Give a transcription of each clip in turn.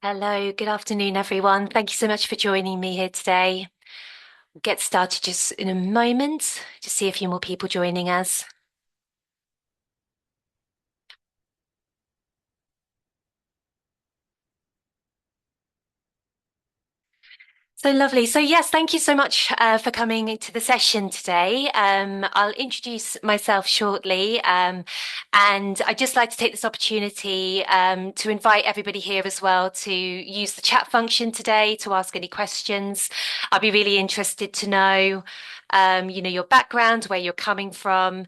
Hello, good afternoon, everyone. Thank you so much for joining me here today. We'll get started just in a moment to see a few more people joining us. So lovely. So yes, thank you so much for coming to the session today. I'll introduce myself shortly, and I'd just like to take this opportunity to invite everybody here as well to use the chat function today to ask any questions. I'll be really interested to know, your background, where you're coming from,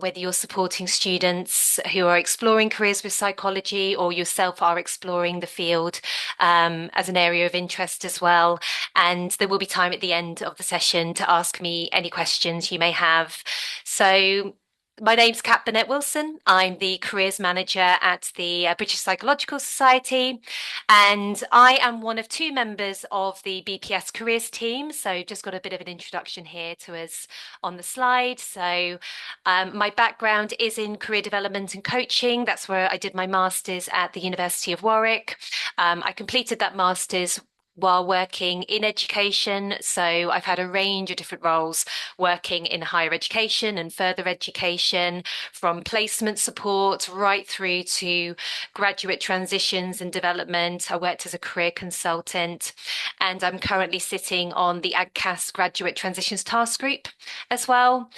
whether you're supporting students who are exploring careers with psychology or yourself are exploring the field as an area of interest as well. And there will be time at the end of the session to ask me any questions you may have. So, my name's Kat Burnett-Wilson. I'm the careers manager at the British Psychological Society, and I am one of two members of the BPS careers team. So, just got a bit of an introduction here to us on the slide. So, my background is in career development and coaching. That's where I did my master's at the University of Warwick. I completed that master's while working in education. So I've had a range of different roles working in higher education and further education, from placement support right through to graduate transitions and development. I worked as a career consultant, and I'm currently sitting on the AGCAS Graduate Transitions Task Group as well.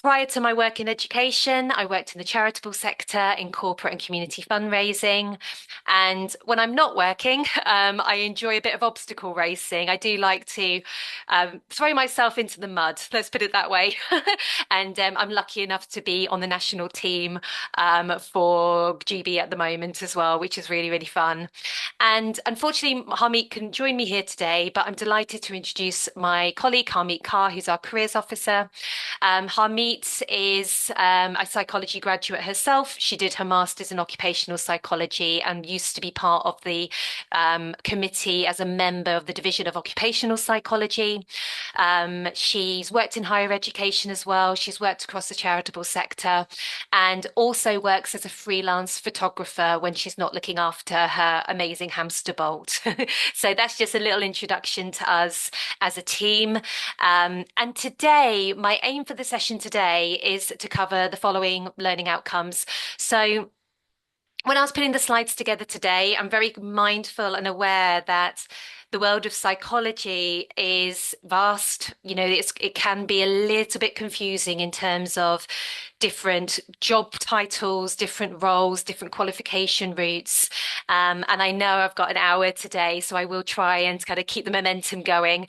Prior to my work in education, I worked in the charitable sector in corporate and community fundraising. And when I'm not working, I enjoy a bit of obstacle racing. I do like to throw myself into the mud, let's put it that way. And I'm lucky enough to be on the national team for GB at the moment as well, which is really, really fun. And unfortunately, Harmeet couldn't join me here today, but I'm delighted to introduce my colleague, Harmeet Kaur, who's our careers officer. Harmeet is a psychology graduate herself. She did her master's in occupational psychology and used to be part of the committee as a member of the Division of Occupational Psychology. She's worked in higher education as well. She's worked across the charitable sector and also works as a freelance photographer when she's not looking after her amazing hamster bolt. So that's just a little introduction to us as a team. And today, my aim for the session today is to cover the following learning outcomes. So when I was putting the slides together today, I'm very mindful and aware that the world of psychology is vast. It can be a little bit confusing in terms of different job titles, different roles, different qualification routes. And I know I've got an hour today, so I will try and kind of keep the momentum going.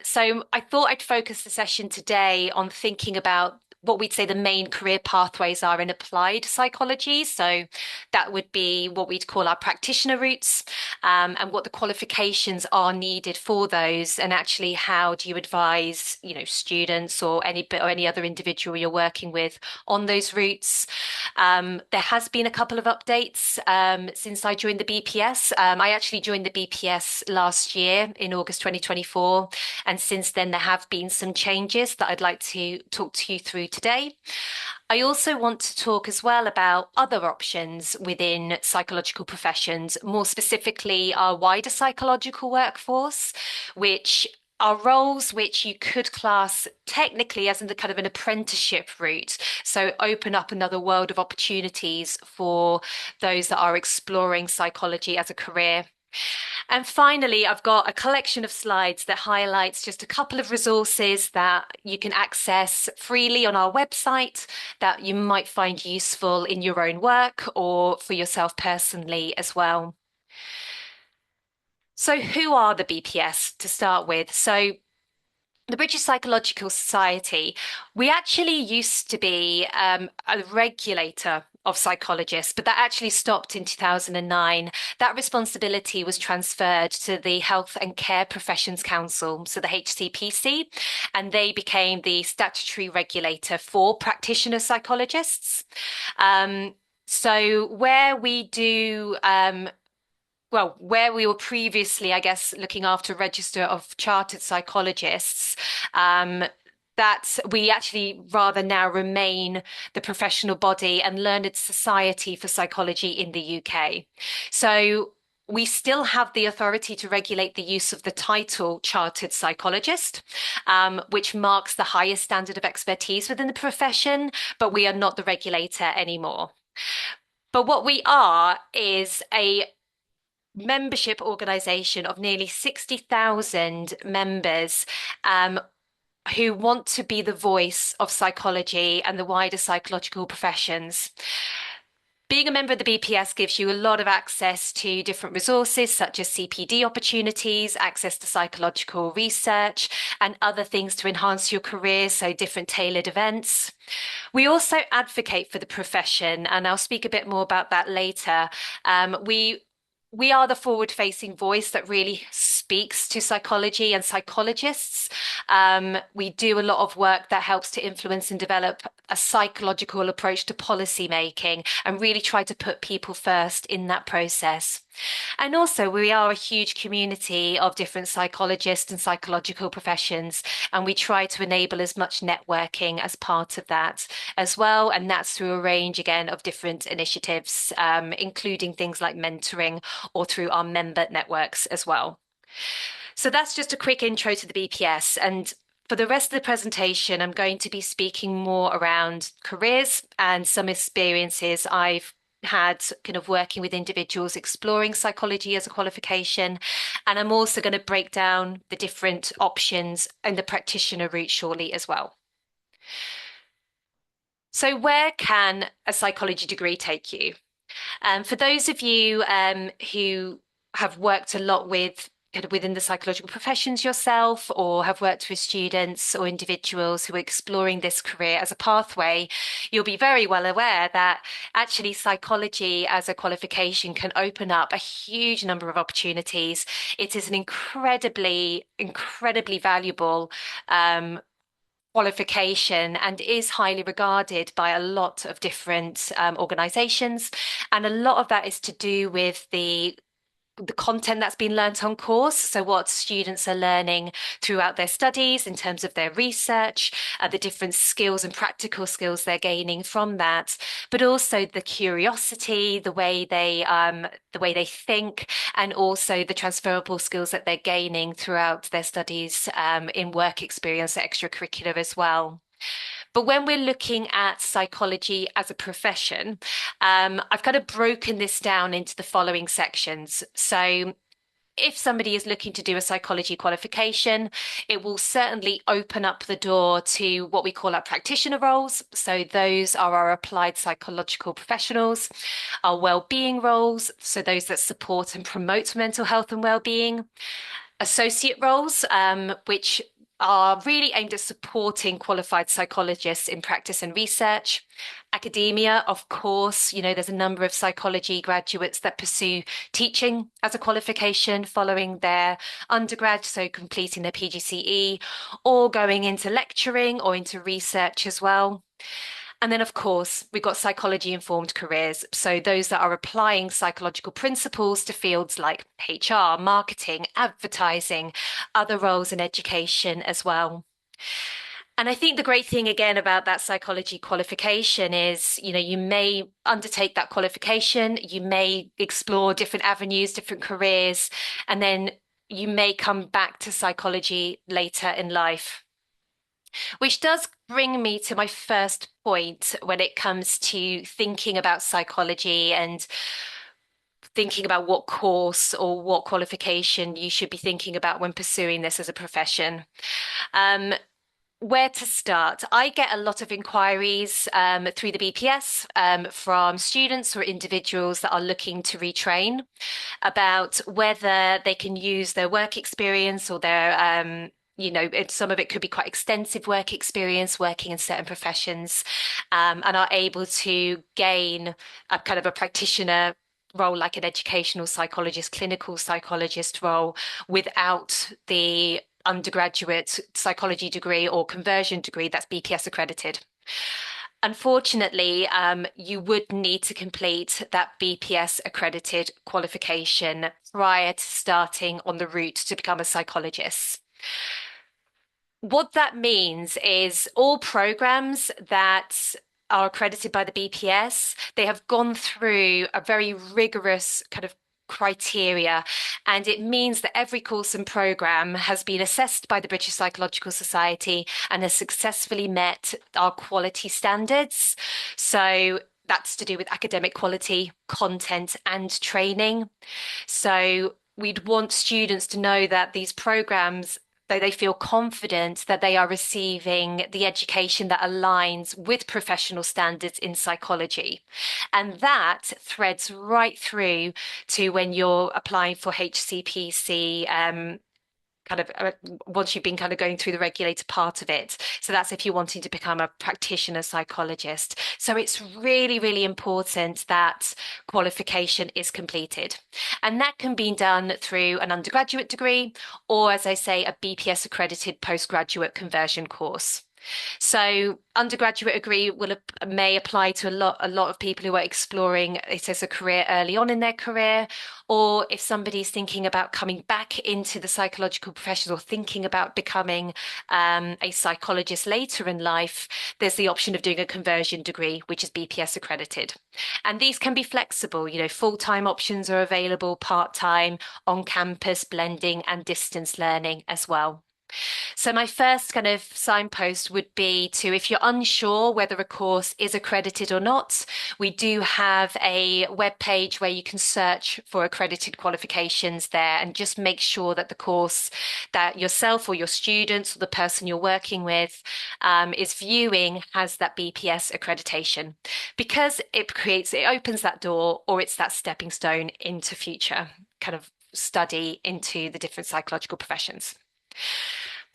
So I thought I'd focus the session today on thinking about what we'd say the main career pathways are in applied psychology. So that would be what we'd call our practitioner routes, and what the qualifications are needed for those, and actually how do you advise, students or any other individual you're working with on those routes. There has been a couple of updates since I joined the BPS. I actually joined the BPS last year in August 2024, and since then there have been some changes that I'd like to talk to you through today. I also want to talk as well about other options within psychological professions, more specifically our wider psychological workforce, which are roles which you could class technically as in the kind of an apprenticeship route. So open up another world of opportunities for those that are exploring psychology as a career. And finally, I've got a collection of slides that highlights just a couple of resources that you can access freely on our website that you might find useful in your own work or for yourself personally as well. So, who are the BPS to start with? So, the British Psychological Society, we actually used to be a regulator of psychologists, but that actually stopped in 2009. That responsibility was transferred to the Health and Care Professions Council, so the HCPC, and they became the statutory regulator for practitioner psychologists. So where we do where we were previously, I guess, looking after a register of chartered psychologists, that we actually rather now remain the professional body and learned society for psychology in the UK. So we still have the authority to regulate the use of the title chartered psychologist, which marks the highest standard of expertise within the profession, but we are not the regulator anymore. But what we are is a membership organization of nearly 60,000 members, who want to be the voice of psychology and the wider psychological professions. Being a member of the BPS gives you a lot of access to different resources such as CPD opportunities, access to psychological research, and other things to enhance your career, so different tailored events. We also advocate for the profession, and I'll speak a bit more about that later. We are the forward-facing voice that really speaks to psychology and psychologists. We do a lot of work that helps to influence and develop a psychological approach to policy making and really try to put people first in that process. And also, we are a huge community of different psychologists and psychological professions, and we try to enable as much networking as part of that as well. And that's through a range, again, of different initiatives, including things like mentoring or through our member networks as well. So that's just a quick intro to the BPS. And for the rest of the presentation, I'm going to be speaking more around careers and some experiences I've had kind of working with individuals exploring psychology as a qualification. And I'm also going to break down the different options in the practitioner route shortly as well. So where can a psychology degree take you? For those of you who have worked a lot with kind of within the psychological professions yourself, or have worked with students or individuals who are exploring this career as a pathway, you'll be very well aware that actually psychology as a qualification can open up a huge number of opportunities. It is an incredibly valuable qualification and is highly regarded by a lot of different organizations. And a lot of that is to do with the content that's been learnt on course. So what students are learning throughout their studies in terms of their research, the different skills and practical skills they're gaining from that, but also the curiosity, the way they think, and also the transferable skills that they're gaining throughout their studies, in work experience, extracurricular as well. But when we're looking at psychology as a profession, I've kind of broken this down into the following sections. So if somebody is looking to do a psychology qualification, it will certainly open up the door to what we call our practitioner roles. So those are our applied psychological professionals, our well-being roles, so those that support and promote mental health and well-being, associate roles, which are really aimed at supporting qualified psychologists in practice and research. Academia, of course, there's a number of psychology graduates that pursue teaching as a qualification following their undergrad, so completing their PGCE, or going into lecturing or into research as well. And then, of course, we've got psychology informed careers. So those that are applying psychological principles to fields like HR, marketing, advertising, other roles in education as well. And I think the great thing again about that psychology qualification is, you may undertake that qualification, you may explore different avenues, different careers, and then you may come back to psychology later in life. Which does bring me to my first point when it comes to thinking about psychology and thinking about what course or what qualification you should be thinking about when pursuing this as a profession. Where to start? I get a lot of inquiries through the BPS from students or individuals that are looking to retrain about whether they can use their work experience or their some of it could be quite extensive work experience working in certain professions, and are able to gain a kind of a practitioner role like an educational psychologist, clinical psychologist role without the undergraduate psychology degree or conversion degree that's BPS accredited. Unfortunately, you would need to complete that BPS accredited qualification prior to starting on the route to become a psychologist. What that means is all programs that are accredited by the BPS, they have gone through a very rigorous kind of criteria, and it means that every course and program has been assessed by the British Psychological Society and has successfully met our quality standards. So that's to do with academic quality, content, and training. So we'd want students to know that these programs, though they feel confident that they are receiving the education that aligns with professional standards in psychology. And that threads right through to when you're applying for HCPC, kind of once you've been kind of going through the regulated part of it. So that's if you're wanting to become a practitioner psychologist. So it's really, really important that qualification is completed. And that can be done through an undergraduate degree or, as I say, a BPS accredited postgraduate conversion course. So undergraduate degree may apply to a lot of people who are exploring it as a career early on in their career, or if somebody's thinking about coming back into the psychological profession or thinking about becoming a psychologist later in life, there's the option of doing a conversion degree, which is BPS accredited. And these can be flexible, full-time options are available, part-time, on-campus, blending, and distance learning as well. So my first kind of signpost would be to, if you're unsure whether a course is accredited or not, we do have a web page where you can search for accredited qualifications there and just make sure that the course that yourself or your students or the person you're working with is viewing has that BPS accreditation, because it opens that door, or it's that stepping stone into future kind of study into the different psychological professions.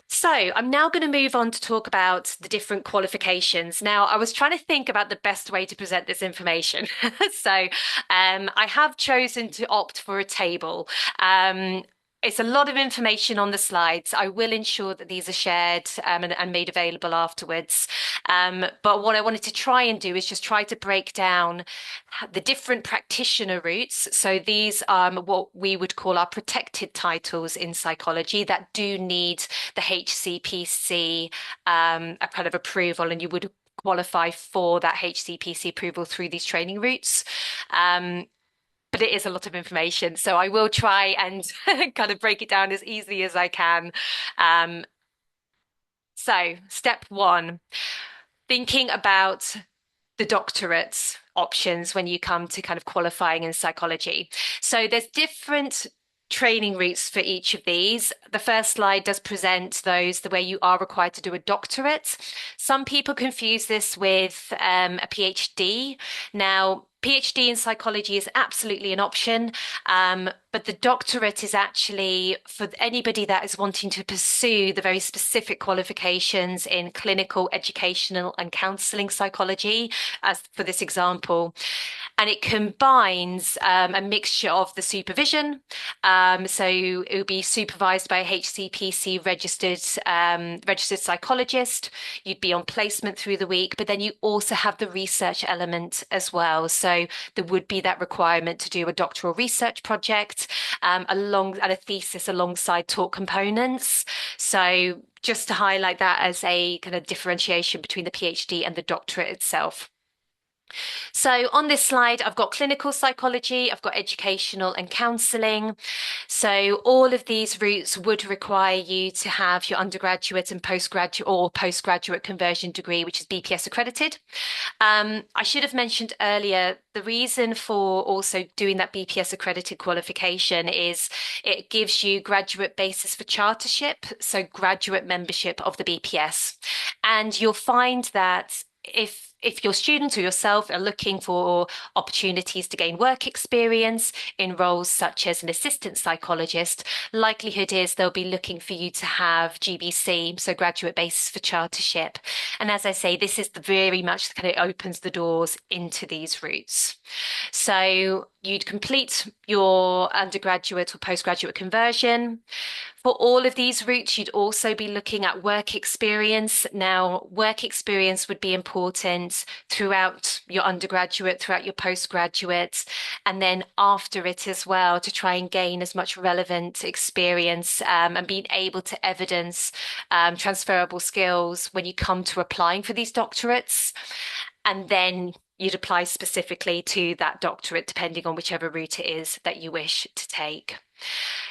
So I'm now going to move on to talk about the different qualifications. Now, I was trying to think about the best way to present this information. So I have chosen to opt for a table. It's a lot of information on the slides. I will ensure that these are shared and made available afterwards. But what I wanted to try and do is just try to break down the different practitioner routes. So these are what we would call our protected titles in psychology that do need the HCPC a kind of approval, and you would qualify for that HCPC approval through these training routes. But it is a lot of information, so I will try and kind of break it down as easily as I can. So step one, thinking about the doctorate options when you come to kind of qualifying in psychology. So there's different training routes for each of these. The first slide does present those the way you are required to do a doctorate. Some people confuse this with a PhD. Now, PhD in psychology is absolutely an option, but the doctorate is actually for anybody that is wanting to pursue the very specific qualifications in clinical, educational, and counselling psychology, as for this example. And it combines a mixture of the supervision. So it will be supervised by a HCPC registered psychologist. You'd be on placement through the week, but then you also have the research element as well. So there would be that requirement to do a doctoral research project and a thesis alongside taught components. So just to highlight that as a kind of differentiation between the PhD and the doctorate itself. So on this slide, I've got clinical psychology, I've got educational and counselling. So all of these routes would require you to have your undergraduate and postgraduate conversion degree, which is BPS accredited. I should have mentioned earlier, the reason for also doing that BPS accredited qualification is it gives you graduate basis for chartership, so graduate membership of the BPS. And you'll find that if your students or yourself are looking for opportunities to gain work experience in roles such as an assistant psychologist, likelihood is they'll be looking for you to have GBC, so graduate basis for chartership. And as I say, this is very much kind of opens the doors into these routes. So you'd complete your undergraduate or postgraduate conversion. For all of these routes, you'd also be looking at work experience. Now, work experience would be important throughout your undergraduate, throughout your postgraduate, and then after it as well, to try and gain as much relevant experience and being able to evidence transferable skills when you come to applying for these doctorates. And then you'd apply specifically to that doctorate, depending on whichever route it is that you wish to take.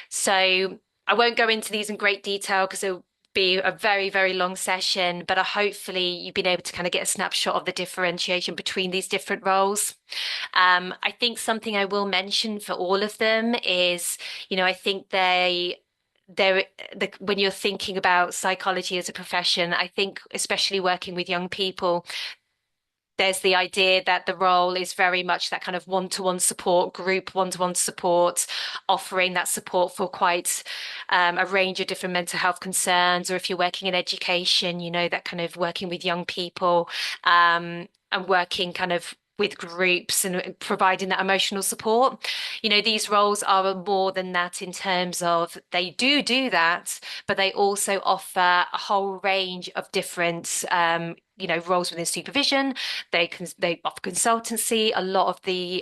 So I won't go into these in great detail because it'll be a very, very long session, but hopefully you've been able to kind of get a snapshot of the differentiation between these different roles. I think something I will mention for all of them is, I think when you're thinking about psychology as a profession, I think especially working with young people, there's the idea that the role is very much that kind of one-to-one support, group one-to-one support, offering that support for quite a range of different mental health concerns. Or if you're working in education, that kind of working with young people and working kind of with groups and providing that emotional support. These roles are more than that in terms of they do that, but they also offer a whole range of different roles within supervision. They offer consultancy. A lot of the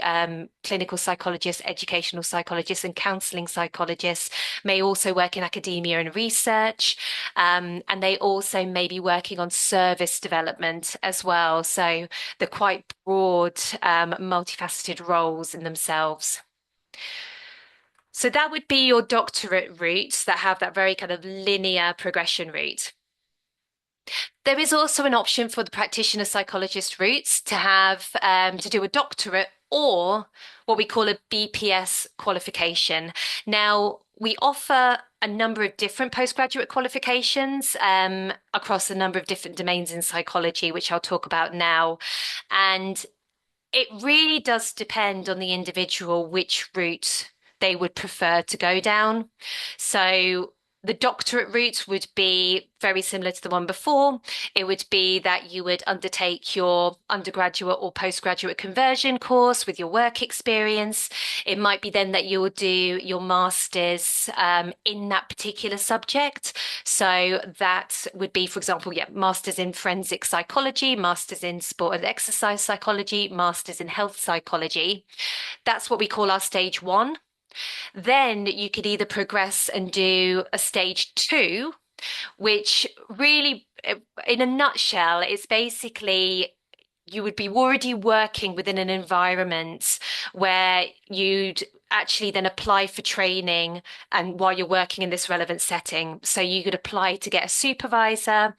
clinical psychologists, educational psychologists, and counselling psychologists may also work in academia and research, and they also may be working on service development as well. So they're quite broad, multifaceted roles in themselves. So that would be your doctorate routes that have that very kind of linear progression route. There is also an option for the practitioner psychologist routes to have to do a doctorate or what we call a BPS qualification. Now, we offer a number of different postgraduate qualifications across a number of different domains in psychology, which I'll talk about now. And it really does depend on the individual which route they would prefer to go down. So the doctorate route would be very similar to the one before. It would be that you would undertake your undergraduate or postgraduate conversion course with your work experience. It might be then that you will do your master's in that particular subject. So that would be, for example, master's in forensic psychology, master's in sport and exercise psychology, master's in health psychology. That's what we call our stage one. Then you could either progress and do a stage two, which really, in a nutshell, is basically you would be already working within an environment where you'd actually then apply for training and while you're working in this relevant setting. So you could apply to get a supervisor.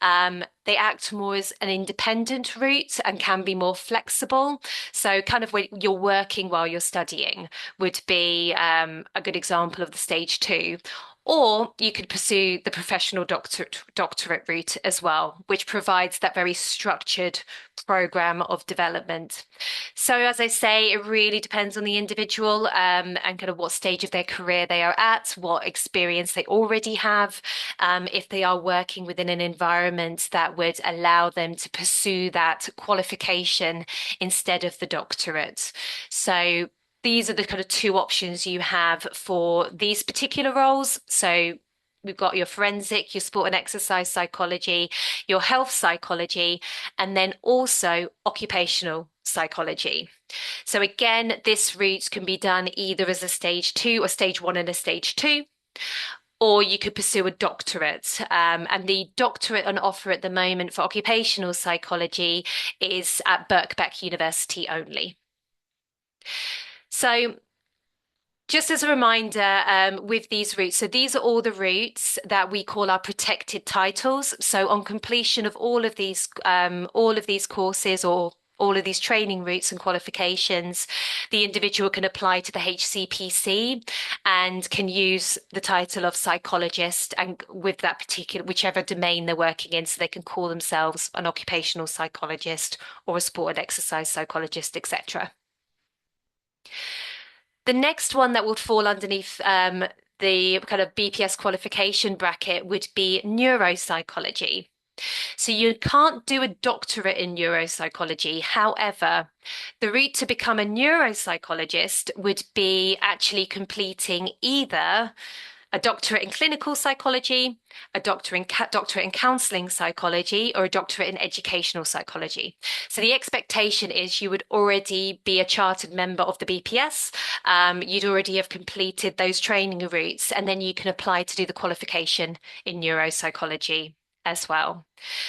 They act more as an independent route and can be more flexible. So kind of when you're working while you're studying would be a good example of the stage two. Or you could pursue the professional doctorate route as well, which provides that very structured program of development. So as I say, it really depends on the individual and kind of what stage of their career they are at, what experience they already have, if they are working within an environment that would allow them to pursue that qualification instead of the doctorate. So these are the kind of two options you have for these particular roles. So we've got your forensic, your sport and exercise psychology, your health psychology, and then also occupational psychology. So again, this route can be done either as a stage two or stage one and a stage two, or you could pursue a doctorate. And the doctorate on offer at the moment for occupational psychology is at Birkbeck University only. So just as a reminder, with these routes, so these are all the routes that we call our protected titles. So on completion of all of these courses or all of these training routes and qualifications, the individual can apply to the HCPC and can use the title of psychologist and with that particular, whichever domain they're working in, so they can call themselves an occupational psychologist or a sport and exercise psychologist, etc. The next one that would fall underneath the kind of BPS qualification bracket would be neuropsychology. So you can't do a doctorate in neuropsychology. However, the route to become a neuropsychologist would be actually completing either a doctorate in clinical psychology, a doctorate in counselling psychology, or a doctorate in educational psychology. So the expectation is you would already be a chartered member of the BPS. You'd already have completed those training routes, and then you can apply to do the qualification in neuropsychology as well.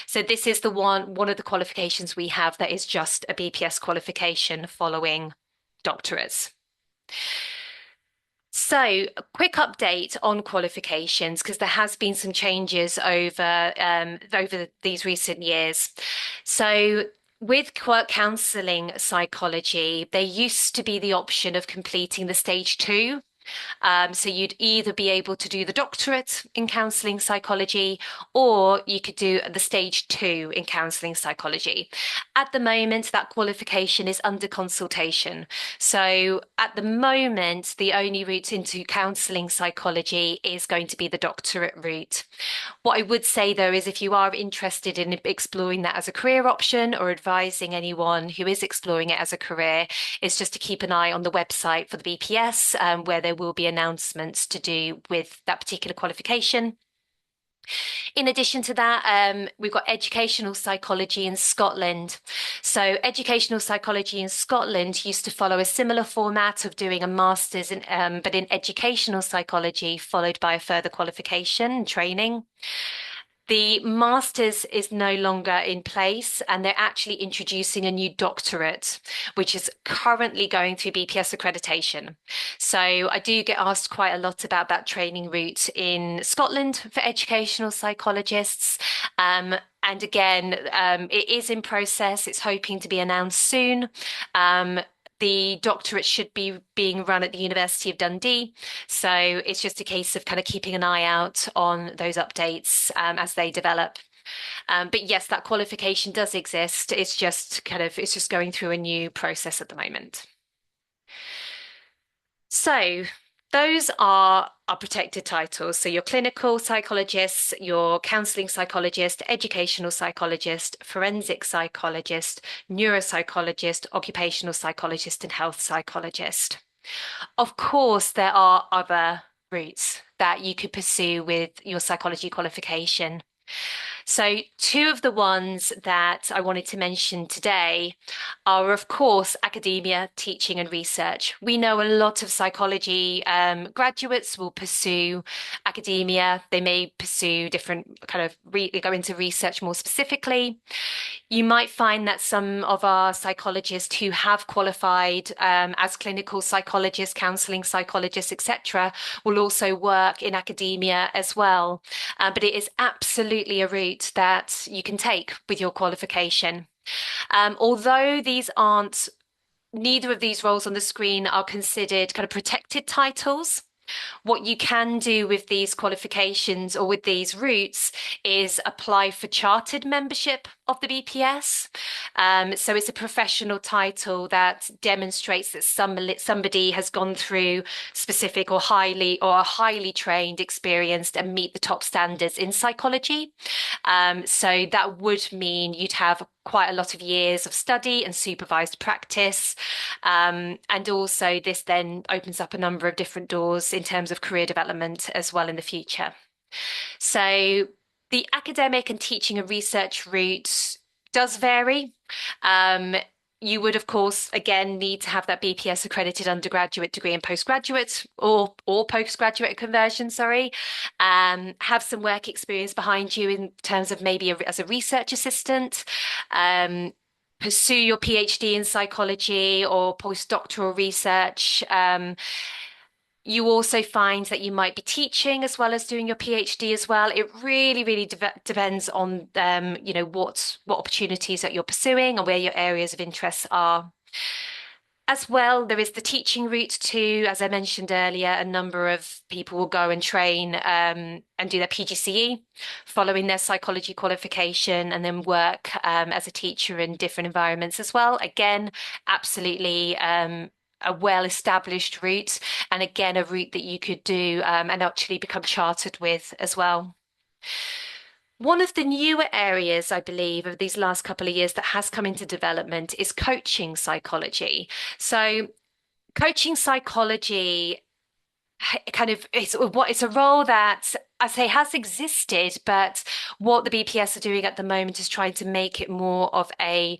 So this is the one of the qualifications we have that is just a BPS qualification following doctorates. So, a quick update on qualifications because there has been some changes over these recent years. So, with counselling psychology, there used to be the option of completing the stage two. So you'd either be able to do the doctorate in counselling psychology, or you could do the stage two in counselling psychology. At the moment, that qualification is under consultation. So at the moment, the only route into counselling psychology is going to be the doctorate route. What I would say though is if you are interested in exploring that as a career option or advising anyone who is exploring it as a career, is just to keep an eye on the website for the BPS, where there will be announcements to do with that particular qualification. In addition to that, we've got educational psychology in Scotland. So, educational psychology in Scotland used to follow a similar format of doing a master's but in educational psychology, followed by a further qualification and training. The master's is no longer in place, and they're actually introducing a new doctorate, which is currently going through BPS accreditation. So I do get asked quite a lot about that training route in Scotland for educational psychologists. And again, it is in process. It's hoping to be announced soon. The doctorate should be being run at the University of Dundee. So it's just a case of kind of keeping an eye out on those updates as they develop. But yes, that qualification does exist. It's just going through a new process at the moment. So those are our protected titles. So your clinical psychologist, your counselling psychologist, educational psychologist, forensic psychologist, neuropsychologist, occupational psychologist, and health psychologist. Of course, there are other routes that you could pursue with your psychology qualification. So, two of the ones that I wanted to mention today are, of course, academia, teaching, and research. We know a lot of psychology graduates will pursue academia. They may pursue different go into research more specifically. You might find that some of our psychologists who have qualified as clinical psychologists, counselling psychologists, etc., will also work in academia as well. But it is absolutely a route that you can take with your qualification. Although neither of these roles on the screen are considered kind of protected titles. What you can do with these qualifications or with these routes is apply for chartered membership of the BPS. So it's a professional title that demonstrates that somebody has gone through specific or highly trained, experienced, and meet the top standards in psychology. So that would mean you'd have quite a lot of years of study and supervised practice. And also, this then opens up a number of different doors in terms of career development as well in the future. So, the academic and teaching and research route does vary. You would, of course, again need to have that BPS accredited undergraduate degree and postgraduate or postgraduate conversion, sorry. Have some work experience behind you in terms of maybe as a research assistant. Pursue your PhD in psychology or postdoctoral research. You also find that you might be teaching as well as doing your PhD as well. It really depends on what opportunities that you're pursuing and where your areas of interest are. As well, there is the teaching route too. As I mentioned earlier, a number of people will go and train and do their PGCE following their psychology qualification and then work as a teacher in different environments as well. Again, absolutely a well-established route, and again, a route that you could do and actually become chartered with as well. One of the newer areas, I believe, of these last couple of years that has come into development is coaching psychology. So, coaching psychology it's a role that I say has existed, but what the BPS are doing at the moment is trying to make it more of a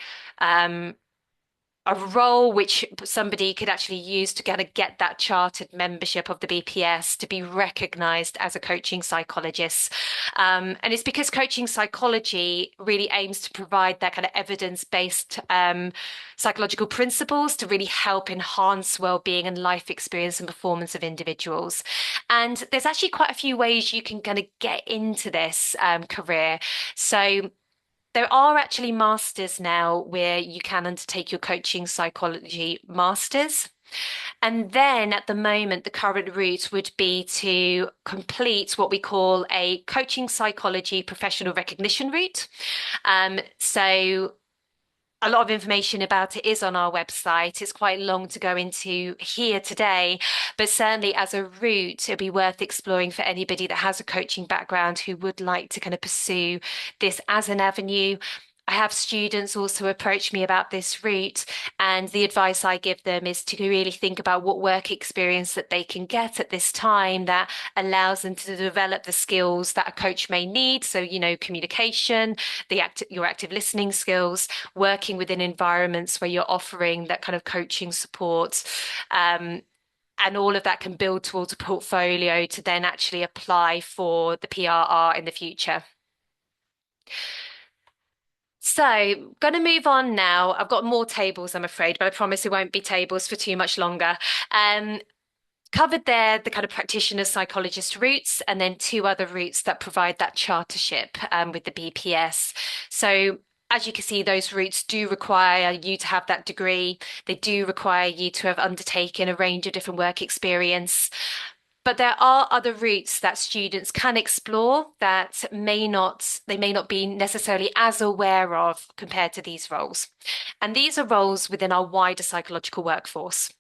a role which somebody could actually use to kind of get that chartered membership of the BPS to be recognized as a coaching psychologist. And it's because coaching psychology really aims to provide that kind of evidence-based psychological principles to really help enhance well-being and life experience and performance of individuals. And there's actually quite a few ways you can kind of get into this career. So there are actually masters now where you can undertake your coaching psychology masters. And then at the moment, the current route would be to complete what we call a coaching psychology professional recognition route. So a lot of information about it is on our website. It's quite long to go into here today, but certainly as a route, it'd be worth exploring for anybody that has a coaching background who would like to kind of pursue this as an avenue. I have students also approach me about this route, and the advice I give them is to really think about what work experience that they can get at this time that allows them to develop the skills that a coach may need. So, communication, your active listening skills, working within environments where you're offering that kind of coaching support. And all of that can build towards a portfolio to then actually apply for the PRR in the future. So, going to move on now. I've got more tables, I'm afraid, but I promise it won't be tables for too much longer. Covered there the kind of practitioner psychologist routes, and then two other routes that provide that chartership with the BPS. So, as you can see, those routes do require you to have that degree. They do require you to have undertaken a range of different work experience. But there are other routes that students can explore that they may not be necessarily as aware of compared to these roles. And these are roles within our wider psychological workforce.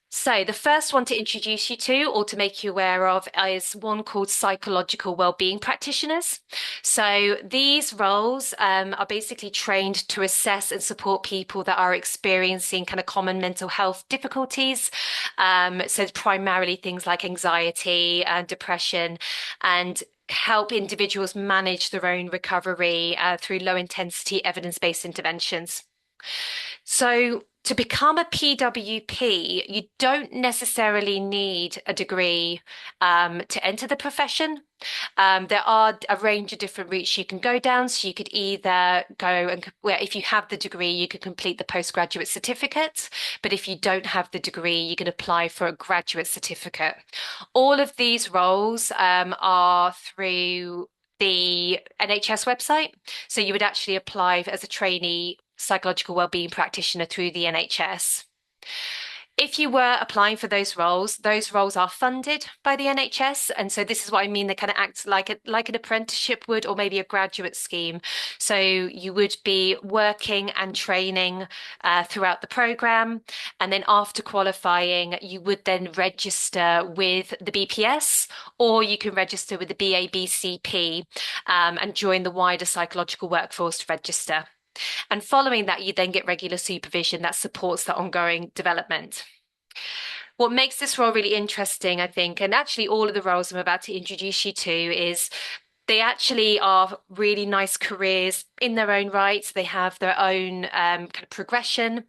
So the first one to introduce you to or to make you aware of is one called psychological wellbeing practitioners. So these roles are basically trained to assess and support people that are experiencing kind of common mental health difficulties. So primarily things like anxiety and depression, and help individuals manage their own recovery through low intensity evidence-based interventions. So to become a PWP, you don't necessarily need a degree to enter the profession. There are a range of different routes you can go down. So you could either go and, well, if you have the degree, you could complete the postgraduate certificate. But if you don't have the degree, you can apply for a graduate certificate. All of these roles are through the NHS website. So you would actually apply as a trainee psychological wellbeing practitioner through the NHS. If you were applying for those roles are funded by the NHS. And so this is what I mean. They kind of act like an apprenticeship would, or maybe a graduate scheme. So you would be working and training throughout the programme. And then after qualifying, you would then register with the BPS, or you can register with the BABCP and join the wider psychological workforce register. And following that, you then get regular supervision that supports the ongoing development. What makes this role really interesting, I think, and actually all of the roles I'm about to introduce you to, is they actually are really nice careers in their own right. They have their own kind of progression.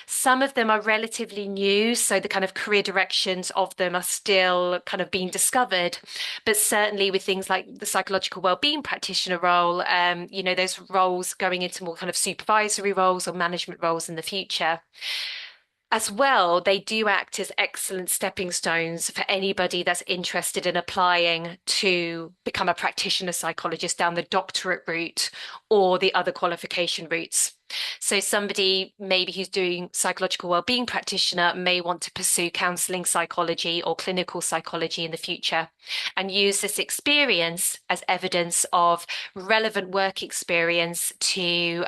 Some of them are relatively new, so the kind of career directions of them are still kind of being discovered. But certainly with things like the psychological wellbeing practitioner role, those roles going into more kind of supervisory roles or management roles in the future. As well, they do act as excellent stepping stones for anybody that's interested in applying to become a practitioner psychologist down the doctorate route or the other qualification routes. So somebody maybe who's doing psychological wellbeing practitioner may want to pursue counselling psychology or clinical psychology in the future and use this experience as evidence of relevant work experience to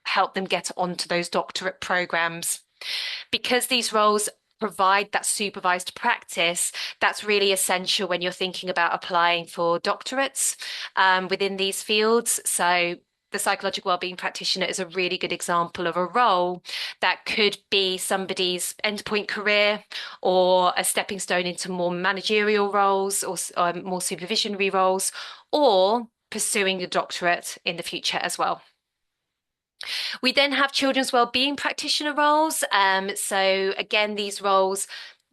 help them get onto those doctorate programs. Because these roles provide that supervised practice, that's really essential when you're thinking about applying for doctorates within these fields. So the psychological wellbeing practitioner is a really good example of a role that could be somebody's endpoint career or a stepping stone into more managerial roles or more supervisionary roles, or pursuing a doctorate in the future as well. We then have children's wellbeing practitioner roles. So again, these roles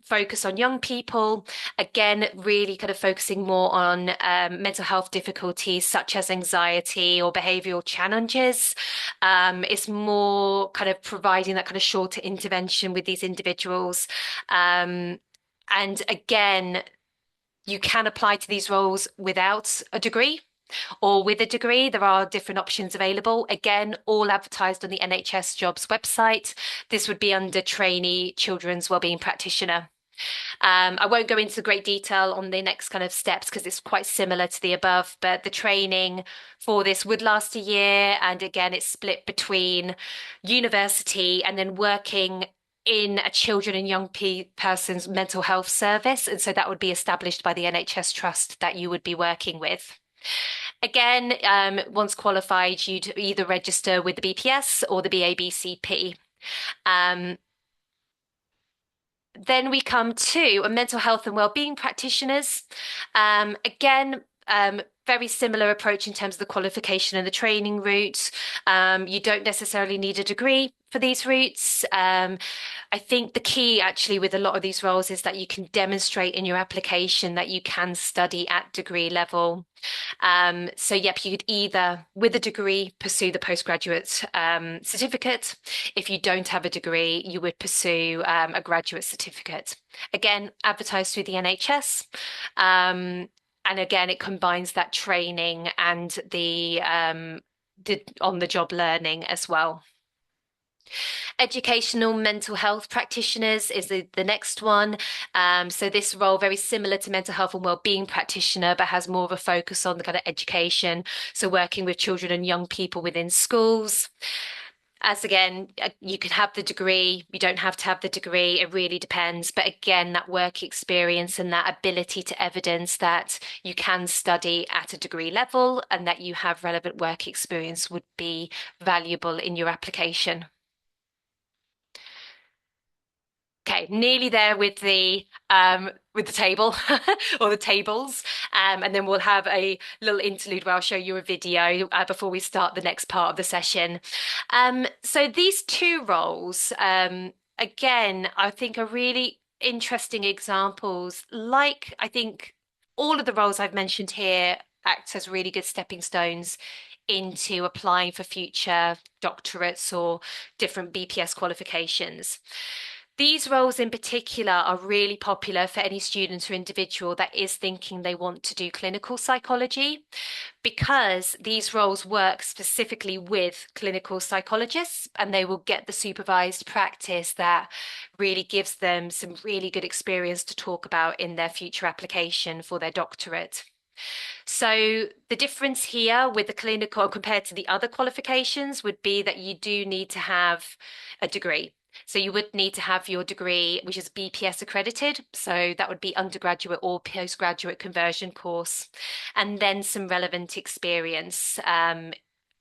focus on young people, again, really kind of focusing more on mental health difficulties such as anxiety or behavioral challenges. It's more kind of providing that kind of shorter intervention with these individuals. Um, and again, you can apply to these roles without a degree or with a degree. There are different options available. Again, all advertised on the NHS Jobs website. This would be under trainee children's wellbeing practitioner. I won't go into great detail on the next kind of steps because it's quite similar to the above, but the training for this would last a year. And again, it's split between university and then working in a children and young person's mental health service. And so that would be established by the NHS trust that you would be working with. Again, once qualified, you'd either register with the BPS or the BABCP. Um, then we come to a mental health and wellbeing practitioners. Again, very similar approach in terms of the qualification and the training route. You don't necessarily need a degree for these routes. I think the key actually with a lot of these roles is that you can demonstrate in your application that you can study at degree level. So yep, you could either, with a degree, pursue the postgraduate certificate. If you don't have a degree, you would pursue a graduate certificate. Again, advertised through the NHS. And again, it combines that training and the on-the-job learning as well. Educational mental health practitioners is the next one. So this role very similar to mental health and wellbeing practitioner, but has more of a focus on the kind of education. So working with children and young people within schools. As again, you could have the degree, you don't have to have the degree, it really depends. But again, that work experience and that ability to evidence that you can study at a degree level and that you have relevant work experience would be valuable in your application. Okay, nearly there with the table or the tables, and then we'll have a little interlude where I'll show you a video before we start the next part of the session. So these two roles, again, I think are really interesting examples. Like I think all of the roles I've mentioned here act as really good stepping stones into applying for future doctorates or different BPS qualifications. These roles in particular are really popular for any student or individual that is thinking they want to do clinical psychology because these roles work specifically with clinical psychologists and they will get the supervised practice that really gives them some really good experience to talk about in their future application for their doctorate. So the difference here with the clinical compared to the other qualifications would be that you do need to have a degree. So you would need to have your degree, which is BPS accredited. So that would be undergraduate or postgraduate conversion course, and then some relevant experience,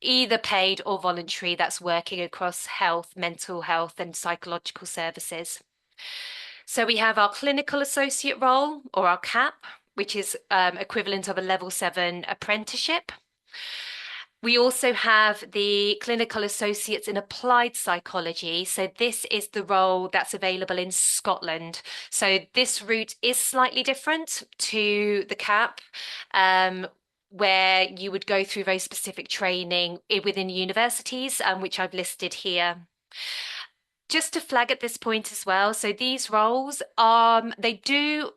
either paid or voluntary, that's working across health, mental health, and psychological services. So we have our clinical associate role or our CAP, which is equivalent of a level 7 apprenticeship. We also have the clinical associates in applied psychology. So this is the role that's available in Scotland. So this route is slightly different to the CAP, where you would go through very specific training within universities, which I've listed here. Just to flag at this point as well, so these roles, they do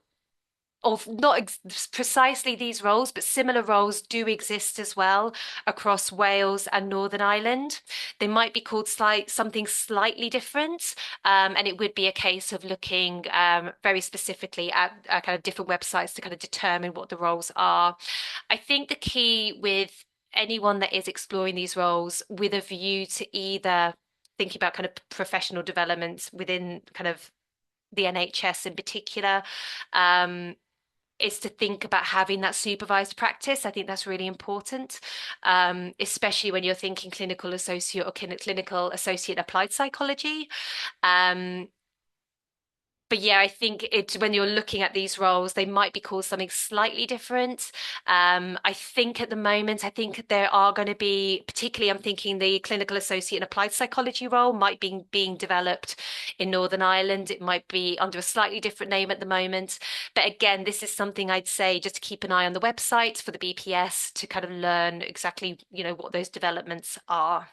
or not precisely these roles, but similar roles do exist as well across Wales and Northern Ireland. They might be called something slightly different, and it would be a case of looking very specifically at kind of different websites to kind of determine what the roles are. I think the key with anyone that is exploring these roles with a view to either thinking about kind of professional development within kind of the NHS in particular, is to think about having that supervised practice. I think that's really important, especially when you're thinking clinical associate or clinical associate applied psychology. But but yeah, I think when you're looking at these roles, they might be called something slightly different. I think at the moment, I think there are going to be, particularly, I'm thinking the clinical associate and applied psychology role might be being developed in Northern Ireland. It might be under a slightly different name at the moment. But again, this is something I'd say just to keep an eye on the website for the BPS to kind of learn exactly, what those developments are.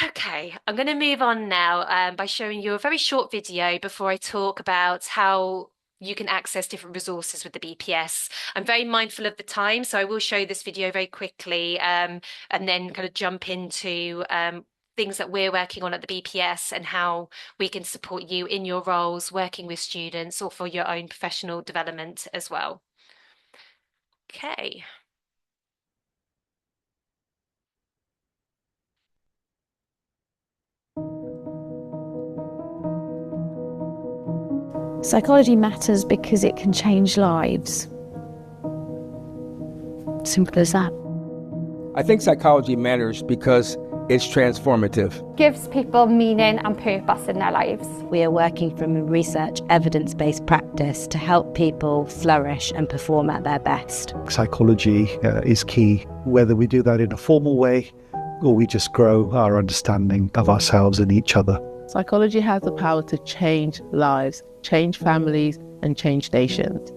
Okay, I'm going to move on now by showing you a very short video before I talk about how you can access different resources with the BPS. I'm very mindful of the time, so I will show this video very quickly and then kind of jump into things that we're working on at the BPS and how we can support you in your roles working with students or for your own professional development as well. Okay. Psychology matters because it can change lives. Simple as that. I think psychology matters because it's transformative. Gives people meaning and purpose in their lives. We are working from a research evidence-based practice to help people flourish and perform at their best. Psychology is key, whether we do that in a formal way or we just grow our understanding of ourselves and each other. Psychology has the power to change lives, change families, and change nations.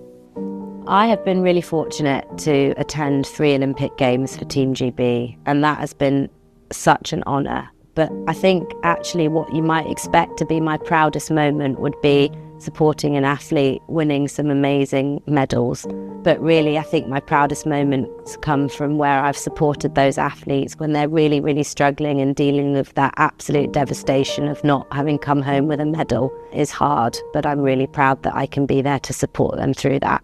I have been really fortunate to attend 3 Olympic Games for Team GB, and that has been such an honour. But I think actually what you might expect to be my proudest moment would be supporting an athlete winning some amazing medals. But really, I think my proudest moments come from where I've supported those athletes when they're really, really struggling and dealing with that absolute devastation of not having come home with a medal is hard. But I'm really proud that I can be there to support them through that.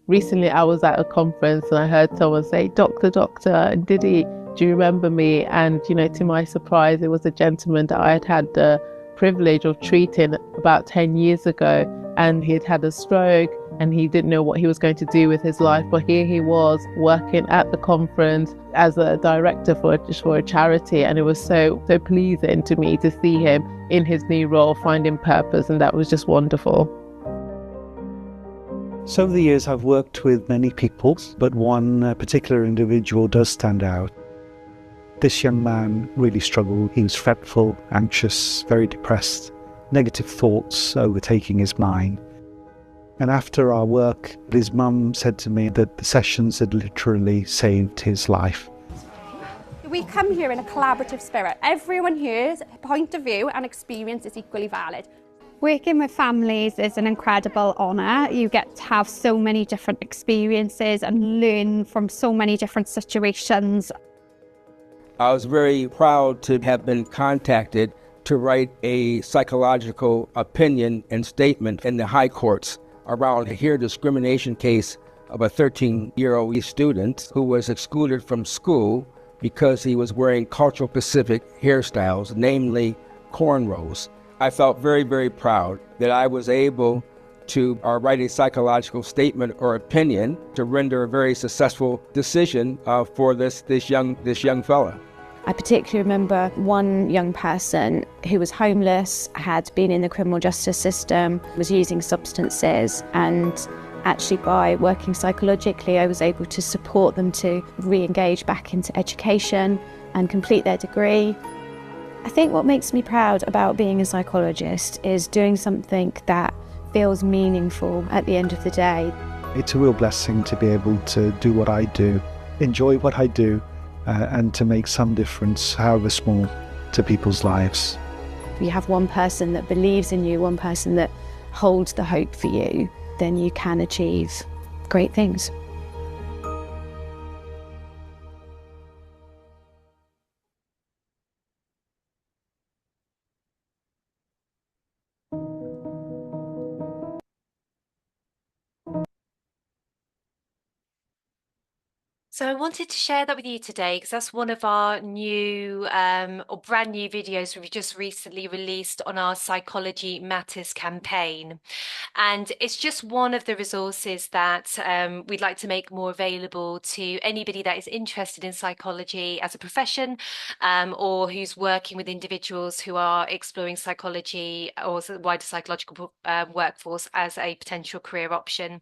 Recently, I was at a conference and I heard someone say, Doctor, Diddy, do you remember me? And, to my surprise, it was a gentleman that I had the privilege of treating about 10 years ago. And he had had a stroke and he didn't know what he was going to do with his life. But here he was working at the conference as a director for a charity. And it was so pleasing to me to see him in his new role, finding purpose. And that was just wonderful. So over the years, I've worked with many people, but one particular individual does stand out. This young man really struggled. He was fretful, anxious, very depressed, negative thoughts overtaking his mind. And after our work, his mum said to me that the sessions had literally saved his life. We come here in a collaborative spirit. Everyone here's point of view and experience is equally valid. Working with families is an incredible honour. You get to have so many different experiences and learn from so many different situations. I was very proud to have been contacted to write a psychological opinion and statement in the high courts around a hair discrimination case of a 13-year-old student who was excluded from school because he was wearing cultural Pacific hairstyles, namely cornrows. I felt very, very proud that I was able to write a psychological statement or opinion to render a very successful decision for this young fella. I particularly remember one young person who was homeless, had been in the criminal justice system, was using substances, and actually by working psychologically I was able to support them to re-engage back into education and complete their degree. I think what makes me proud about being a psychologist is doing something that feels meaningful at the end of the day. It's a real blessing to be able to do what I do, enjoy what I do, and to make some difference, however small, to people's lives. If you have one person that believes in you, one person that holds the hope for you, then you can achieve great things. So I wanted to share that with you today because that's one of our new or brand new videos we've just recently released on our Psychology Matters campaign. And it's just one of the resources that we'd like to make more available to anybody that is interested in psychology as a profession, or who's working with individuals who are exploring psychology or the wider psychological workforce as a potential career option.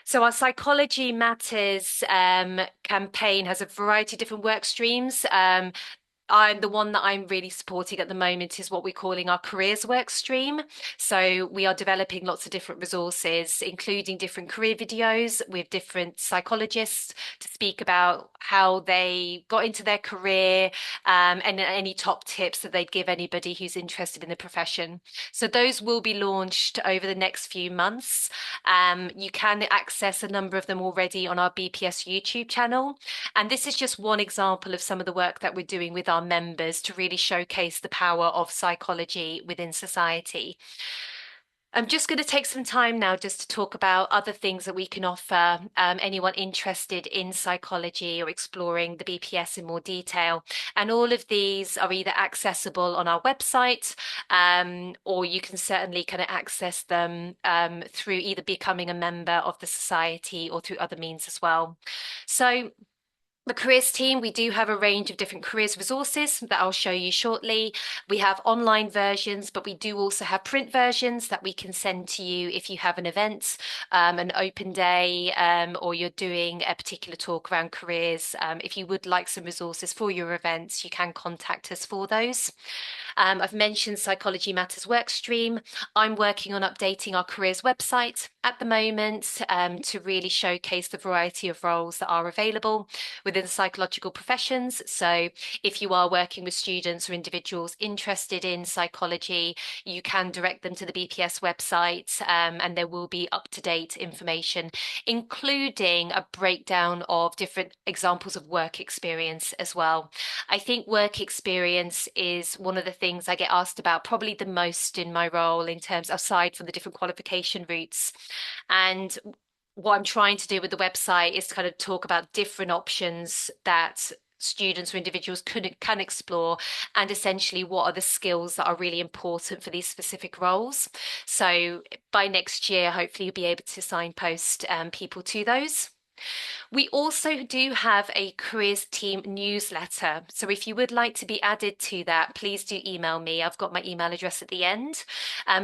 So our Psychology Matters campaign has a variety of different work streams. The one that I'm really supporting at the moment is what we're calling our careers work stream. So we are developing lots of different resources, including different career videos with different psychologists to speak about how they got into their career, and any top tips that they'd give anybody who's interested in the profession. So those will be launched over the next few months. You can access a number of them already on our BPS YouTube channel. And this is just one example of some of the work that we're doing with our members to really showcase the power of psychology within society. I'm just going to take some time now just to talk about other things that we can offer anyone interested in psychology or exploring the BPS in more detail. And all of these are either accessible on our website, or you can certainly kind of access them through either becoming a member of the society or through other means as well. So the careers team, we do have a range of different careers resources that I'll show you shortly. We have online versions, but we do also have print versions that we can send to you if you have an event, an open day, or you're doing a particular talk around careers. If you would like some resources for your events, you can contact us for those. I've mentioned Psychology Matters workstream. I'm working on updating our careers website at the moment to really showcase the variety of roles that are available within the psychological professions. So if you are working with students or individuals interested in psychology, you can direct them to the BPS website, and there will be up-to-date information, including a breakdown of different examples of work experience as well. I think work experience is one of the things I get asked about probably the most in my role, in terms aside from the different qualification routes. And what I'm trying to do with the website is to kind of talk about different options that students or individuals can explore, and essentially what are the skills that are really important for these specific roles. So by next year, hopefully you'll be able to signpost people to those. We also do have a careers team newsletter. So if you would like to be added to that, please do email me. I've got my email address at the end.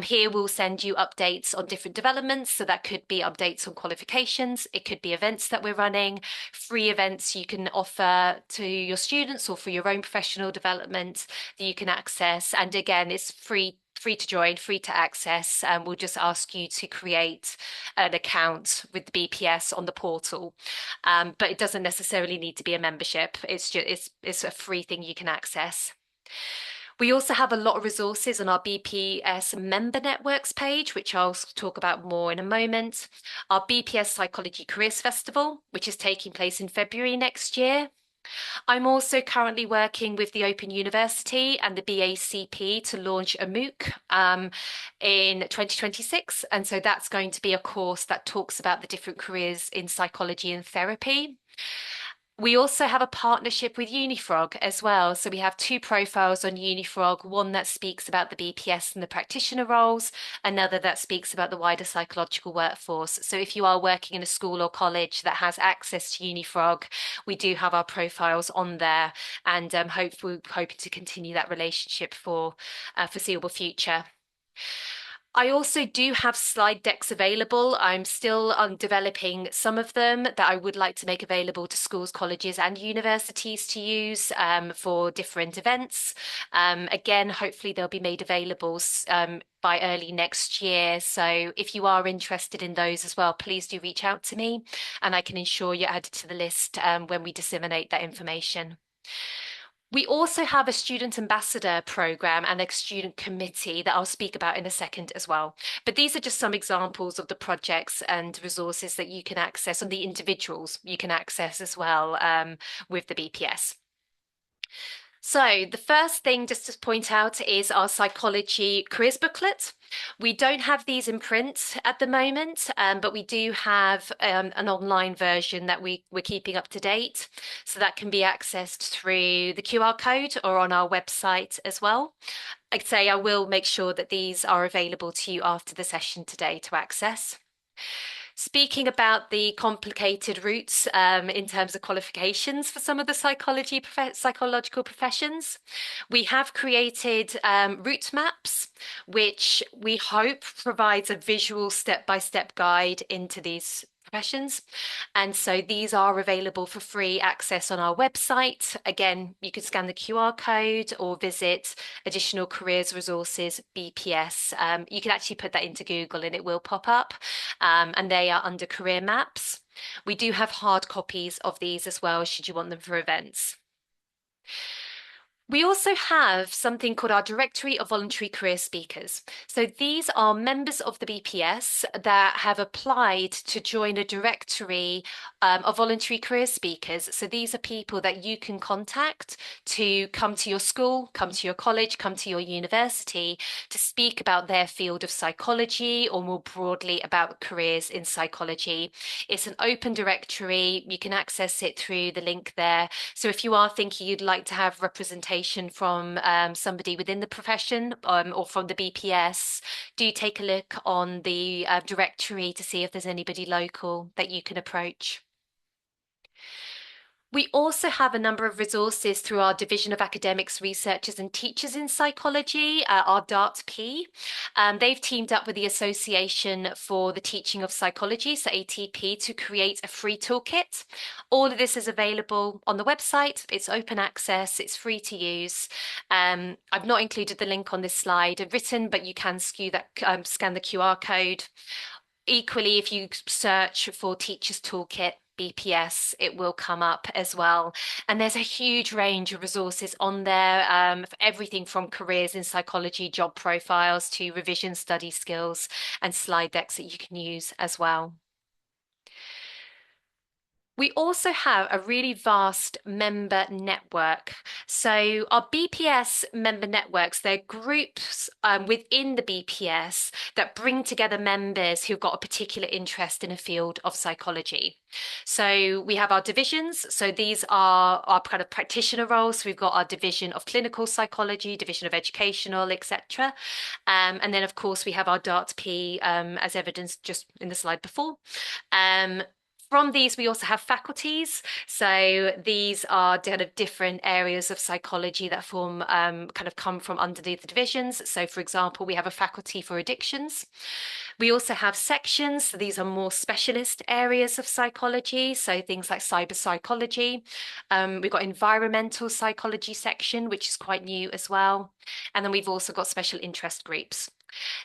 Here we'll send you updates on different developments. So that could be updates on qualifications. It could be events that we're running, free events you can offer to your students or for your own professional development that you can access. And again, it's free to join, free to access. We'll just ask you to create an account with the BPS on the portal, but it doesn't necessarily need to be a membership. It's a free thing you can access. We also have a lot of resources on our BPS member networks page, which I'll talk about more in a moment. Our BPS Psychology Careers Festival, which is taking place in February next year. I'm also currently working with the Open University and the BACP to launch a MOOC in 2026. And so that's going to be a course that talks about the different careers in psychology and therapy. We also have a partnership with Unifrog as well. So we have two profiles on Unifrog, one that speaks about the BPS and the practitioner roles, another that speaks about the wider psychological workforce. So if you are working in a school or college that has access to Unifrog, we do have our profiles on there, and hoping to continue that relationship for a foreseeable future. I also do have slide decks available. I'm still developing some of them that I would like to make available to schools, colleges, and universities to use for different events. Again, hopefully they'll be made available by early next year. So if you are interested in those as well, please do reach out to me, and I can ensure you're added to the list when we disseminate that information. We also have a student ambassador program and a student committee that I'll speak about in a second as well. But these are just some examples of the projects and resources that you can access, and the individuals you can access as well with the BPS. So the first thing just to point out is our psychology careers booklet. We don't have these in print at the moment, but we do have an online version that we're keeping up to date. So that can be accessed through the QR code or on our website as well. I'd say I will make sure that these are available to you after the session today to access. Speaking about the complicated routes in terms of qualifications for some of the psychological professions, we have created route maps, which we hope provides a visual step-by-step guide into these professions. And so these are available for free access on our website. Again, you can scan the QR code or visit Additional Careers Resources, BPS. You can actually put that into Google and it will pop up. And they are under career maps. We do have hard copies of these as well, should you want them for events. We also have something called our Directory of Voluntary Career Speakers. So these are members of the BPS that have applied to join a directory of voluntary career speakers. So these are people that you can contact to come to your school, come to your college, come to your university to speak about their field of psychology or more broadly about careers in psychology. It's an open directory. You can access it through the link there. So if you are thinking you'd like to have representation from somebody within the profession or from the BPS, do take a look on the directory to see if there's anybody local that you can approach. We also have a number of resources through our Division of Academics, Researchers and Teachers in Psychology, our DART-P. They've teamed up with the Association for the Teaching of Psychology, so ATP, to create a free toolkit. All of this is available on the website. It's open access. It's free to use. I've not included the link on this slide written, but you can scan the QR code. Equally, if you search for Teachers Toolkit, BPS, it will come up as well. And there's a huge range of resources on there, for everything from careers in psychology, job profiles to revision study skills and slide decks that you can use as well. We also have a really vast member network. So our BPS member networks, they're groups within the BPS that bring together members who've got a particular interest in a field of psychology. So we have our divisions. So these are our kind of practitioner roles. So we've got our division of clinical psychology, division of educational, etc. And then, of course, we have our DART-P as evidenced just in the slide before. From these, we also have faculties. So these are kind of different areas of psychology that form kind of come from underneath the divisions. So, for example, we have a faculty for addictions. We also have sections. So these are more specialist areas of psychology. So things like cyber psychology. We've got environmental psychology section, which is quite new as well. And then we've also got special interest groups.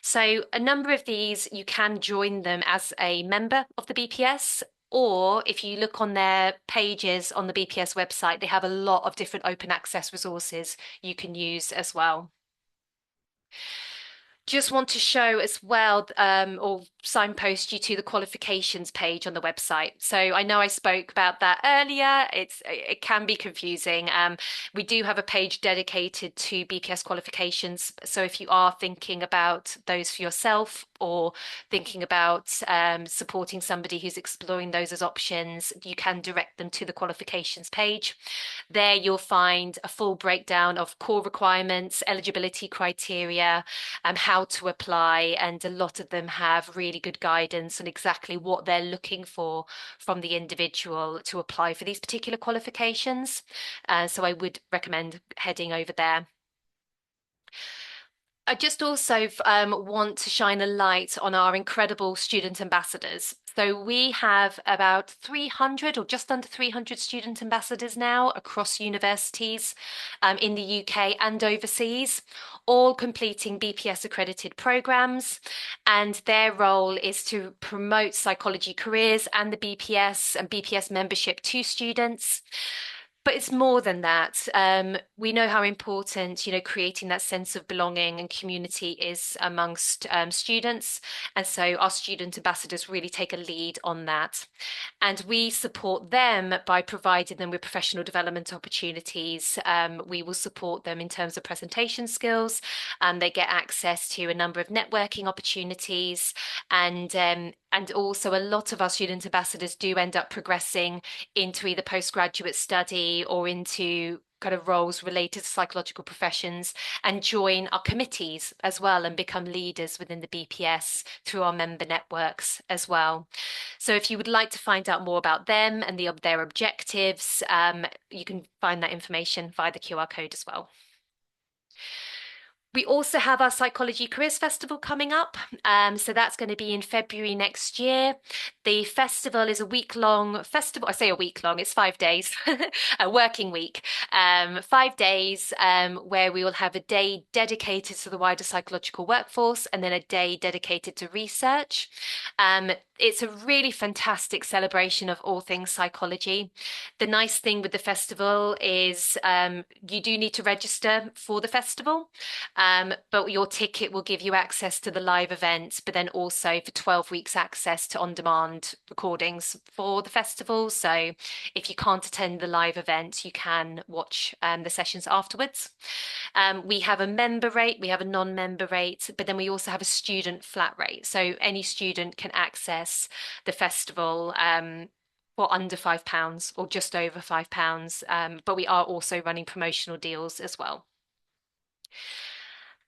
So a number of these, you can join them as a member of the BPS. Or if you look on their pages on the BPS website, they have a lot of different open access resources you can use as well. Just want to show as well, or signpost you to the qualifications page on the website. So I know I spoke about that earlier. It can be confusing. We do have a page dedicated to BPS qualifications. So if you are thinking about those for yourself or thinking about supporting somebody who's exploring those as options, you can direct them to the qualifications page. There you'll find a full breakdown of core requirements, eligibility criteria, how to apply, and a lot of them have really good guidance on exactly what they're looking for from the individual to apply for these particular qualifications. So I would recommend heading over there. I just also want to shine a light on our incredible student ambassadors. So we have about 300 or just under 300 student ambassadors now across universities in the UK and overseas, all completing BPS accredited programs. And their role is to promote psychology careers and the BPS and BPS membership to students. But it's more than that. We know how important, creating that sense of belonging and community is amongst students. And so our student ambassadors really take a lead on that. And we support them by providing them with professional development opportunities. We will support them in terms of presentation skills. They get access to a number of networking opportunities. And also a lot of our student ambassadors do end up progressing into either postgraduate study or into kind of roles related to psychological professions and join our committees as well and become leaders within the BPS through our member networks as well. So if you would like to find out more about them and their objectives, you can find that information via the QR code as well. We also have our Psychology Careers Festival coming up. So that's going to be in February next year. The festival is a week-long festival. I say a week long, it's 5 days, a working week. 5 days where we will have a day dedicated to the wider psychological workforce and then a day dedicated to research. It's a really fantastic celebration of all things psychology. The nice thing with the festival is you do need to register for the festival. But your ticket will give you access to the live events, but then also for 12 weeks access to on-demand recordings for the festival. So if you can't attend the live event, you can watch the sessions afterwards. We have a member rate, we have a non-member rate, but then we also have a student flat rate. So any student can access the festival for under £5 or just over £5. But we are also running promotional deals as well.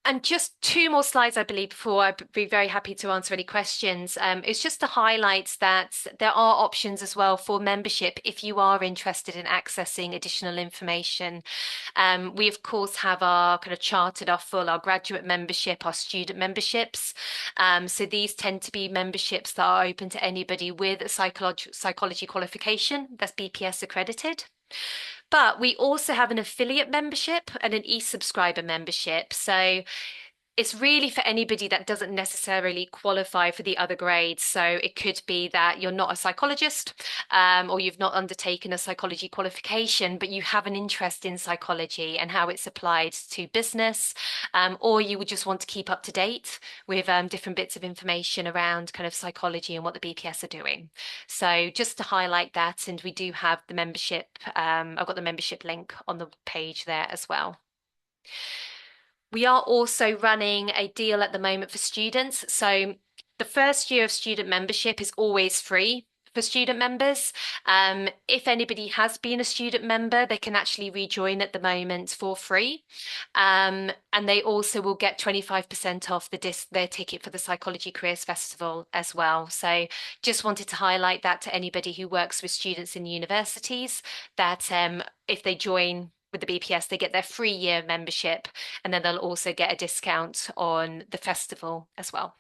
And just 2 more slides, I believe, before I'd be very happy to answer any questions. It's just to highlight that there are options as well for membership if you are interested in accessing additional information. We, of course, have our kind of chartered, our graduate membership, our student memberships. So these tend to be memberships that are open to anybody with a psychology qualification that's BPS accredited. But we also have an affiliate membership and an e-subscriber membership. So it's really for anybody that doesn't necessarily qualify for the other grades. So it could be that you're not a psychologist, or you've not undertaken a psychology qualification, but you have an interest in psychology and how it's applied to business, or you would just want to keep up to date with different bits of information around kind of psychology and what the BPS are doing. So just to highlight that, and we do have the membership, I've got the membership link on the page there as well. We are also running a deal at the moment for students. So the first year of student membership is always free for student members. If anybody has been a student member, they can actually rejoin at the moment for free. And they also will get 25% off their ticket for the Psychology Careers Festival as well. So just wanted to highlight that to anybody who works with students in universities, that if they join with the BPS, they get their 3-year membership, and then they'll also get a discount on the festival as well.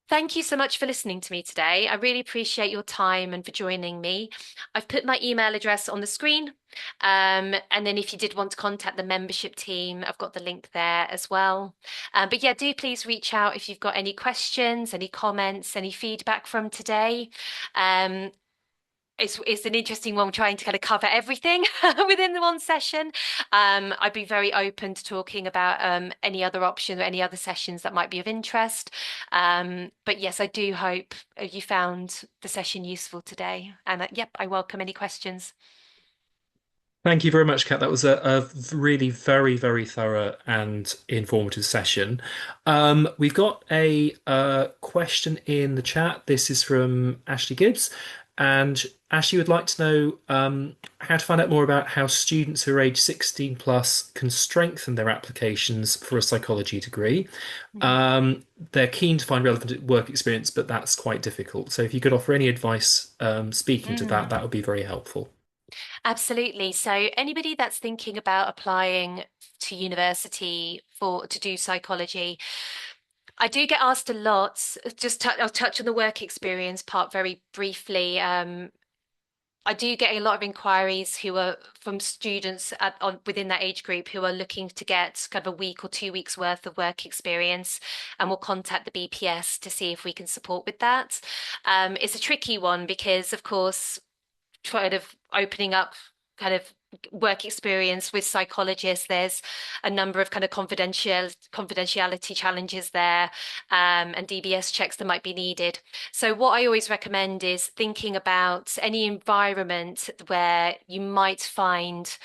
Thank you so much for listening to me today. I really appreciate your time and for joining me. I've put my email address on the screen. And then if you did want to contact the membership team, I've got the link there as well. But yeah, do please reach out if you've got any questions, any comments, any feedback from today. It's an interesting one, trying to kind of cover everything within the one session. I'd be very open to talking about any other option or any other sessions that might be of interest. But yes, I do hope you found the session useful today. And yep, I welcome any questions. Thank you very much, Kat. That was a really very, very thorough and informative session. We've got a question in the chat. This is from Ashley Gibbs. And Ashley would like to know how to find out more about how students who are age 16 plus can strengthen their applications for a psychology degree. They're keen to find relevant work experience, but that's quite difficult. So if you could offer any advice speaking to that, that would be very helpful. Absolutely. So anybody that's thinking about applying to university to do psychology, I do get asked a lot. I'll touch on the work experience part very briefly. I do get a lot of inquiries who are from students within that age group who are looking to get kind of a week or 2 weeks worth of work experience, and we'll contact the BPS to see if we can support with that. It's a tricky one because, of course, kind of opening up kind of work experience with psychologists. There's a number of kind of confidentiality challenges there, and DBS checks that might be needed. So what I always recommend is thinking about any environment where you might find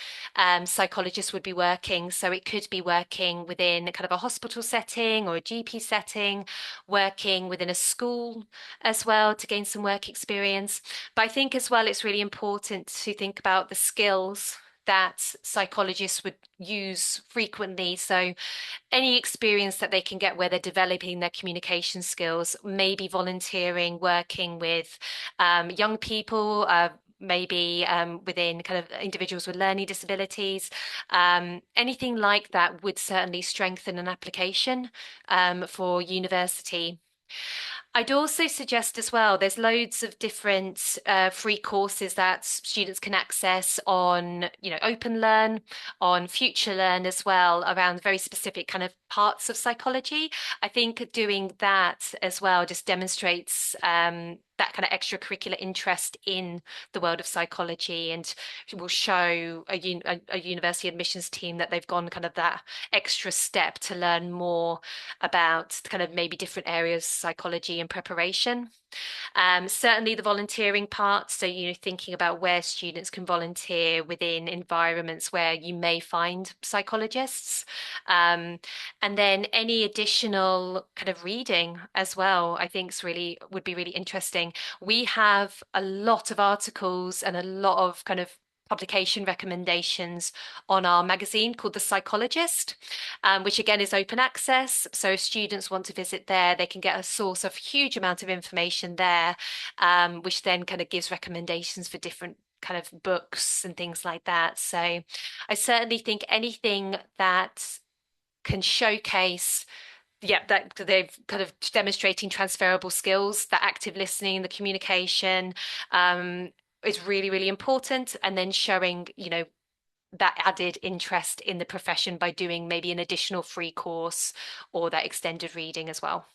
psychologists would be working. So it could be working within kind of a hospital setting or a GP setting, working within a school as well to gain some work experience. But I think as well, it's really important to think about the skills that psychologists would use frequently. So any experience that they can get where they're developing their communication skills, maybe volunteering, working with young people, maybe within kind of individuals with learning disabilities, anything like that would certainly strengthen an application for university. I'd also suggest as well, there's loads of different free courses that students can access on, Open Learn, on Future Learn as well, around very specific kind of parts of psychology. I think doing that as well just demonstrates that kind of extracurricular interest in the world of psychology, and will show a university admissions team that they've gone kind of that extra step to learn more about kind of maybe different areas of psychology and preparation. Certainly the volunteering part. So, thinking about where students can volunteer within environments where you may find psychologists. And then any additional kind of reading as well, I think would be really interesting. We have a lot of articles and a lot of kind of publication recommendations on our magazine called The Psychologist, which again is open access. So if students want to visit there, they can get a source of huge amount of information there, which then kind of gives recommendations for different kind of books and things like that. So I certainly think anything that can showcase that they've kind of demonstrating transferable skills, the active listening, the communication, is really, really important. And then showing, that added interest in the profession by doing maybe an additional free course or that extended reading as well.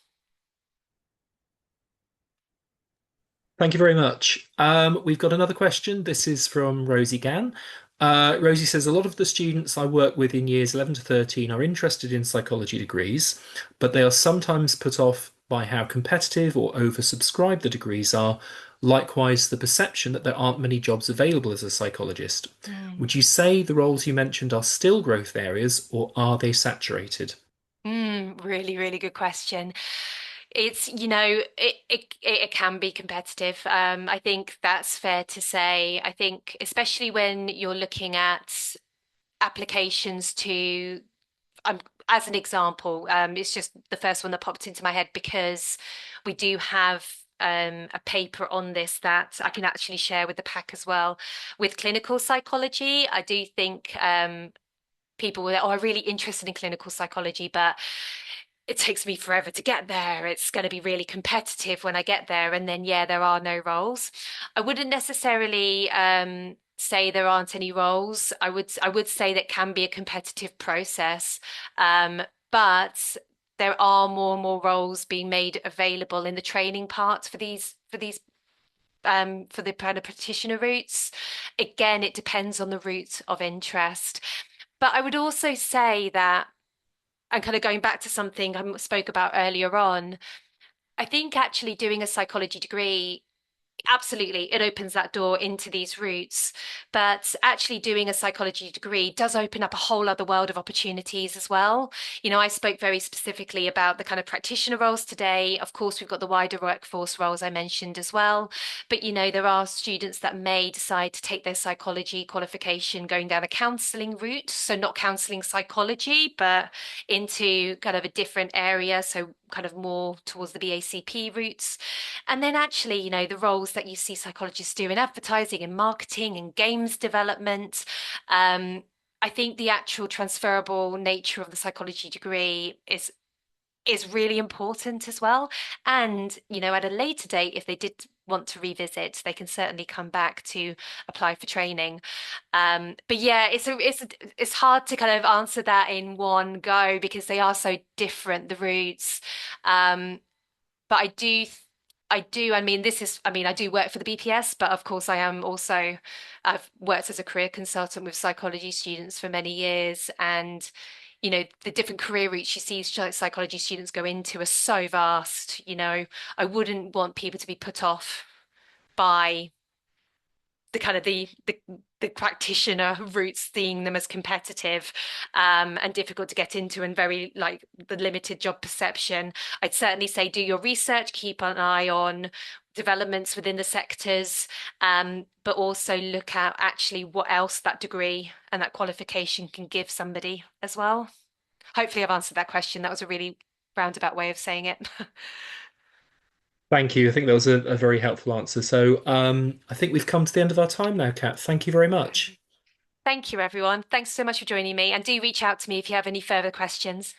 Thank you very much. We've got another question. This is from Rosie Gann. Rosie says, a lot of the students I work with in years 11 to 13 are interested in psychology degrees, but they are sometimes put off by how competitive or oversubscribed the degrees are. Likewise, the perception that there aren't many jobs available as a psychologist. Would you say the roles you mentioned are still growth areas, or are they saturated? Really, really good question. It's, it can be competitive. I think that's fair to say. I think especially when you're looking at applications to, as an example, it's just the first one that popped into my head because we do have a paper on this that I can actually share with the pack as well. With clinical psychology, I do think people are really interested in clinical psychology, but it takes me forever to get there. It's going to be really competitive when I get there. And then, there are no roles. I wouldn't necessarily say there aren't any roles. I would say that can be a competitive process. But there are more and more roles being made available in the training part for the kind of practitioner routes. Again, it depends on the route of interest. But I would also say that, and kind of going back to something I spoke about earlier on, I think actually doing a psychology degree, absolutely, it opens that door into these routes. But actually doing a psychology degree does open up a whole other world of opportunities as well. I spoke very specifically about the kind of practitioner roles today. Of course, we've got the wider workforce roles I mentioned as well. But, there are students that may decide to take their psychology qualification going down a counselling route. So not counselling psychology, but into kind of a different area. So kind of more towards the BACP routes. And then actually, the roles that you see psychologists do in advertising and marketing and games development. I think the actual transferable nature of the psychology degree is really important as well. And, at a later date, if they did want to revisit, they can certainly come back to apply for training. But yeah, it's hard to kind of answer that in one go because they are so different, the routes. But I do I do. I mean, I do work for the BPS, but of course, I've worked as a career consultant with psychology students for many years. And, the different career routes you see psychology students go into are so vast. I wouldn't want people to be put off by the kind of the practitioner routes, seeing them as competitive and difficult to get into, and very like the limited job perception. I'd certainly say do your research, keep an eye on developments within the sectors, but also look at actually what else that degree and that qualification can give somebody as well. Hopefully I've answered that question. That was a really roundabout way of saying it. Thank you. I think that was a very helpful answer. So I think we've come to the end of our time now, Kat. Thank you very much. Thank you, everyone. Thanks so much for joining me. And do reach out to me if you have any further questions.